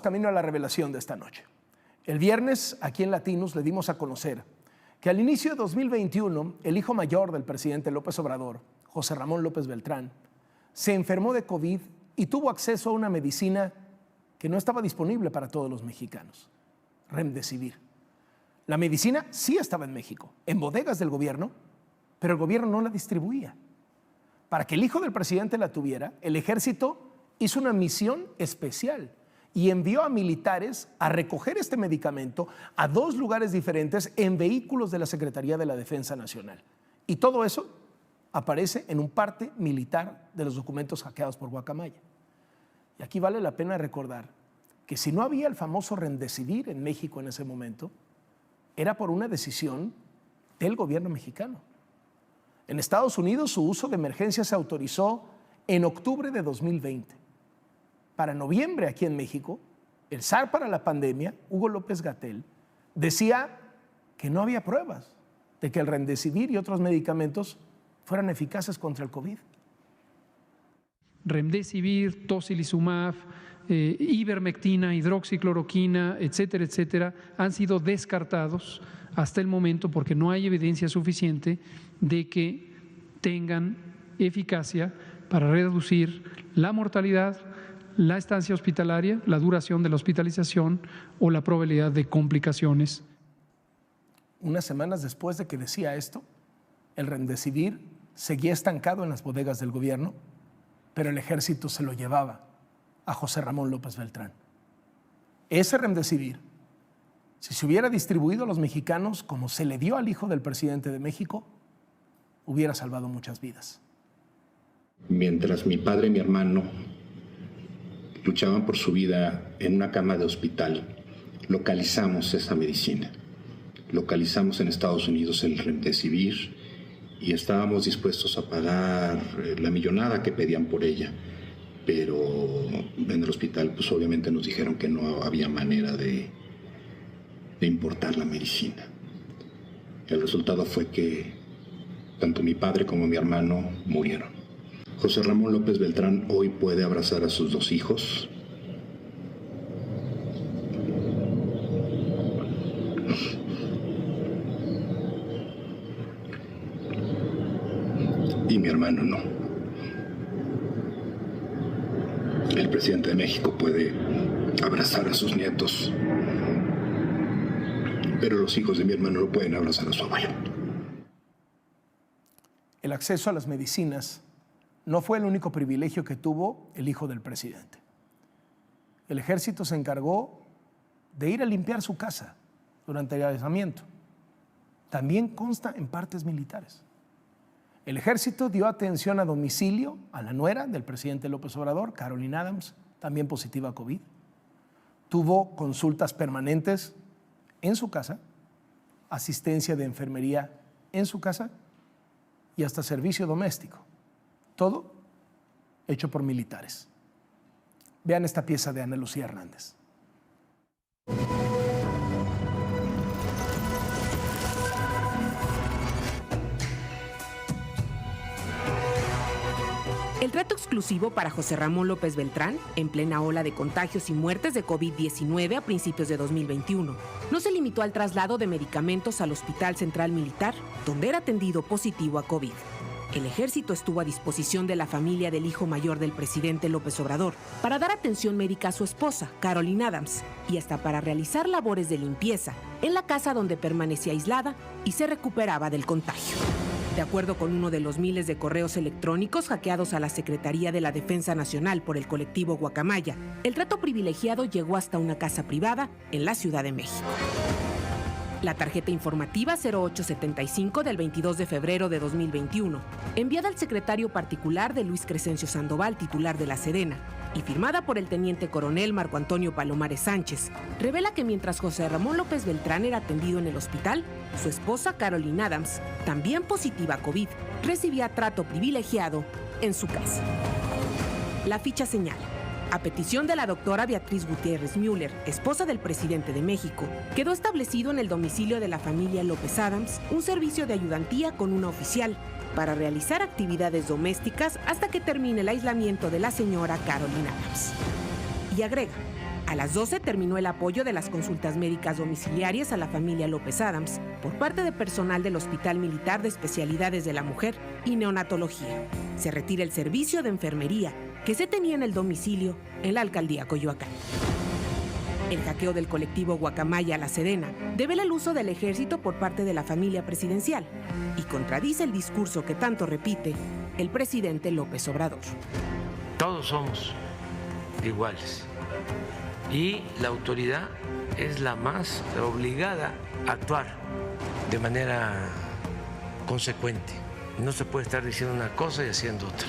Camino a la revelación de esta noche. El viernes, aquí en Latinos, le dimos a conocer que al inicio de 2021, el hijo mayor del presidente López Obrador, José Ramón López Beltrán, se enfermó de COVID y tuvo acceso a una medicina que no estaba disponible para todos los mexicanos, Remdesivir. La medicina sí estaba en México, en bodegas del gobierno, pero el gobierno no la distribuía. Para que el hijo del presidente la tuviera, el ejército hizo una misión especial y envió a militares a recoger este medicamento a 2 lugares diferentes en vehículos de la Secretaría de la Defensa Nacional. Y todo eso aparece en un parte militar de los documentos hackeados por Guacamaya. Y aquí vale la pena recordar que si no había el famoso Remdesivir en México en ese momento, era por una decisión del gobierno mexicano. En Estados Unidos su uso de emergencia se autorizó en octubre de 2020. Para noviembre aquí en México, el zar para la pandemia, Hugo López-Gatell, decía que no había pruebas de que el Remdesivir y otros medicamentos fueran eficaces contra el COVID. Remdesivir, tocilizumab, ivermectina, hidroxicloroquina, etcétera, etcétera, han sido descartados hasta el momento porque no hay evidencia suficiente de que tengan eficacia para reducir la mortalidad, la estancia hospitalaria, la duración de la hospitalización o la probabilidad de complicaciones. Unas semanas después de que decía esto, el Remdesivir seguía estancado en las bodegas del gobierno, pero el ejército se lo llevaba a José Ramón López Beltrán. Ese Remdesivir, si se hubiera distribuido a los mexicanos como se le dio al hijo del presidente de México, hubiera salvado muchas vidas. Mientras mi padre y mi hermano luchaban por su vida en una cama de hospital, localizamos esa medicina. Localizamos en Estados Unidos el Remdesivir y estábamos dispuestos a pagar la millonada que pedían por ella. Pero en el hospital, pues obviamente nos dijeron que no había manera de importar la medicina. El resultado fue que tanto mi padre como mi hermano murieron. José Ramón López Beltrán hoy puede abrazar a sus 2 hijos. Y mi hermano no. El presidente de México puede abrazar a sus nietos, pero los hijos de mi hermano no pueden abrazar a su abuelo. El acceso a las medicinas no fue el único privilegio que tuvo el hijo del presidente. El ejército se encargó de ir a limpiar su casa durante el aislamiento. También consta en partes militares. El ejército dio atención a domicilio a la nuera del presidente López Obrador, Caroline Adams, también positiva a COVID. Tuvo consultas permanentes en su casa, asistencia de enfermería en su casa y hasta servicio doméstico. Todo hecho por militares. Vean esta pieza de Ana Lucía Hernández. El trato exclusivo para José Ramón López Beltrán, en plena ola de contagios y muertes de COVID-19 a principios de 2021, no se limitó al traslado de medicamentos al Hospital Central Militar, donde era atendido positivo a COVID. El ejército estuvo a disposición de la familia del hijo mayor del presidente López Obrador para dar atención médica a su esposa, Caroline Adams, y hasta para realizar labores de limpieza en la casa donde permanecía aislada y se recuperaba del contagio. De acuerdo con uno de los miles de correos electrónicos hackeados a la Secretaría de la Defensa Nacional por el colectivo Guacamaya, el trato privilegiado llegó hasta una casa privada en la Ciudad de México. La tarjeta informativa 0875 del 22 de febrero de 2021, enviada al secretario particular de Luis Crescencio Sandoval, titular de la Sedena, y firmada por el teniente coronel Marco Antonio Palomares Sánchez, revela que mientras José Ramón López Beltrán era atendido en el hospital, su esposa Caroline Adams, también positiva a COVID, recibía trato privilegiado en su casa. La ficha señala: a petición de la doctora Beatriz Gutiérrez Müller, esposa del presidente de México, quedó establecido en el domicilio de la familia López Adams un servicio de ayudantía con una oficial para realizar actividades domésticas hasta que termine el aislamiento de la señora Caroline Adams. Y agrega: A las 12 terminó el apoyo de las consultas médicas domiciliarias a la familia López Adams por parte de personal del Hospital Militar de Especialidades de la Mujer y Neonatología. Se retira el servicio de enfermería que se tenía en el domicilio en la alcaldía Coyoacán. El hackeo del colectivo Guacamaya a la Sedena devela el uso del ejército por parte de la familia presidencial y contradice el discurso que tanto repite el presidente López Obrador. Todos somos iguales y la autoridad es la más obligada a actuar de manera consecuente. No se puede estar diciendo una cosa y haciendo otra.